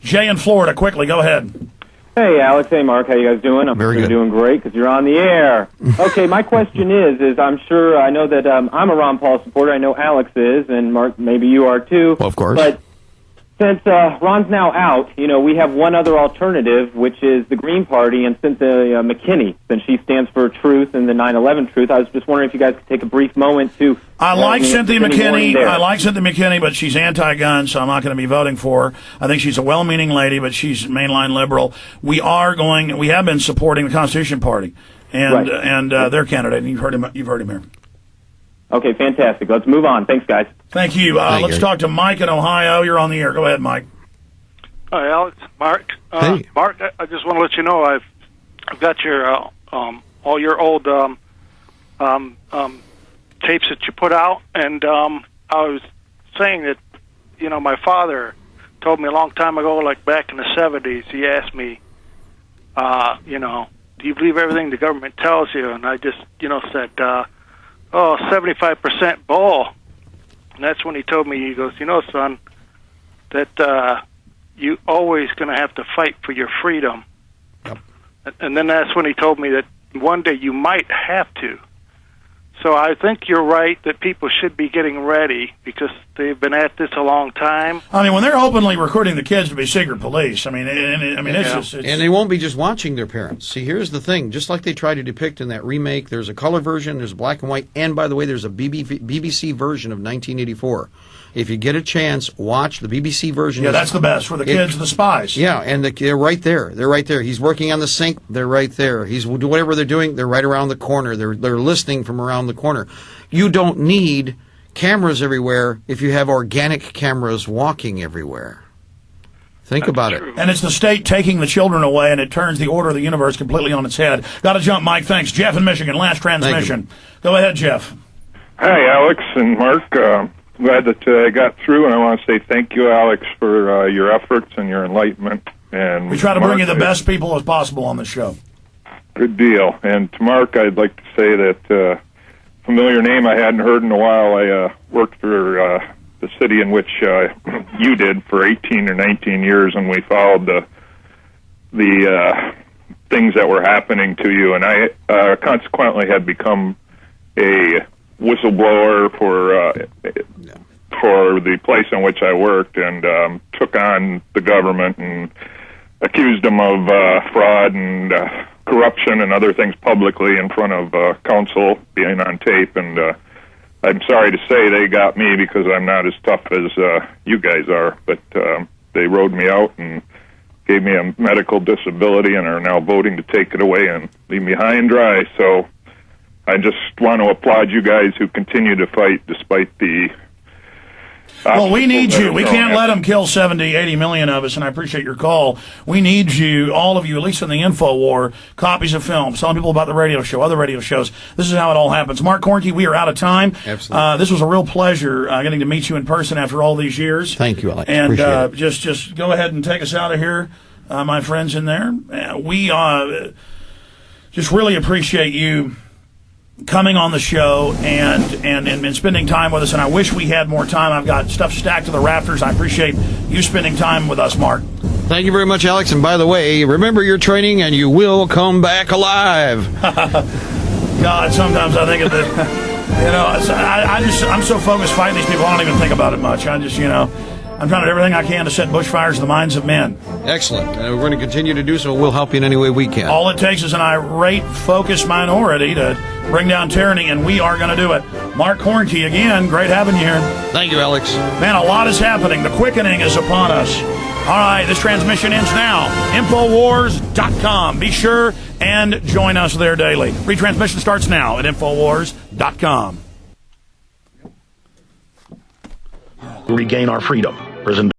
Jay in Florida, quickly, go ahead. Hey, Alex. Hey, Mark. How you guys doing? I'm Very good. doing great because you're on the air. Okay, my question is I know that I'm a Ron Paul supporter. I know Alex is, and Mark, maybe you are too. Well, of course. But since Ron's now out, we have one other alternative, which is the Green Party and Cynthia McKinney, since she stands for truth and the 9/11 truth. I was just wondering if you guys could take a brief moment to... I like Cynthia McKinney, but she's anti-gun, so I'm not going to be voting for her. I think she's a well-meaning lady, but she's mainline liberal. We have been supporting the Constitution Party and their candidate, and you've heard him here. Okay, fantastic. Let's move on. Thanks, guys. Thank you. Let's talk to Mike in Ohio. You're on the air. Go ahead, Mike. Hi, Alex. Mark. Hey. Mark, I just want to let you know I've got your all your old tapes that you put out, and I was saying that my father told me a long time ago, like back in the 70s, he asked me, do you believe everything the government tells you? And I just said 75% bull. And that's when he told me, he goes, son, that you always going to have to fight for your freedom. Yep. And then that's when he told me that one day you might have to. So I think you're right that people should be getting ready because they've been at this a long time. I mean, when they're openly recruiting the kids to be secret police, it's just... And they won't be just watching their parents. See, here's the thing. Just like they try to depict in that remake, there's a color version, there's a black and white, and by the way, there's a BBC version of 1984. If you get a chance, watch the BBC version. Yeah, that's the best for the kids, the spies. Yeah, and they're right there. They're right there. He's working on the sink. They're right there. He's whatever they're doing. They're right around the corner. They're listening from around the corner. You don't need cameras everywhere if you have organic cameras walking everywhere. Think about it. And it's the state taking the children away, and it turns the order of the universe completely on its head. Got to jump, Mike. Thanks. Jeff in Michigan, last transmission. Go ahead, Jeff. Hi, Alex and Mark. Glad that I got through, and I want to say thank you, Alex, for your efforts and your enlightenment. And we try to bring you the best people as possible on the show. Good deal. And to Mark, I'd like to say that familiar name I hadn't heard in a while. I worked for the city in which you did for 18 or 19 years, and we followed the things that were happening to you. And I consequently had become a whistleblower for the place in which I worked, and took on the government and accused them of fraud and corruption and other things publicly in front of council, being on tape. And I'm sorry to say they got me because I'm not as tough as you guys are, but they rode me out and gave me a medical disability and are now voting to take it away and leave me high and dry. So I just want to applaud you guys who continue to fight despite the... Well, we need you. We can't let them kill 70, 80 million of us, and I appreciate your call. We need you, all of you, at least in the InfoWar, copies of films, telling people about the radio show, other radio shows. This is how it all happens. Mark Koernke, we are out of time. Absolutely. This was a real pleasure getting to meet you in person after all these years. Thank you, Alex. And Appreciate it. just go ahead and take us out of here, my friends in there. We just really appreciate you coming on the show and spending time with us, and I wish we had more time. I've got stuff stacked to the rafters. I appreciate you spending time with us, Mark. Thank you very much, Alex. And by the way, remember your training and you will come back alive. God, sometimes I think of the, I'm so focused fighting these people, I don't even think about it much. I'm trying to do everything I can to set bushfires in the minds of men. Excellent. And we're going to continue to do so. We'll help you in any way we can. All it takes is an irate, focused minority to bring down tyranny, and we are going to do it. Mark Koernke, again, great having you here. Thank you, Alex. Man, a lot is happening. The quickening is upon us. All right, this transmission ends now. InfoWars.com. Be sure and join us there daily. Retransmission starts now at InfoWars.com. Regain our freedom. Prison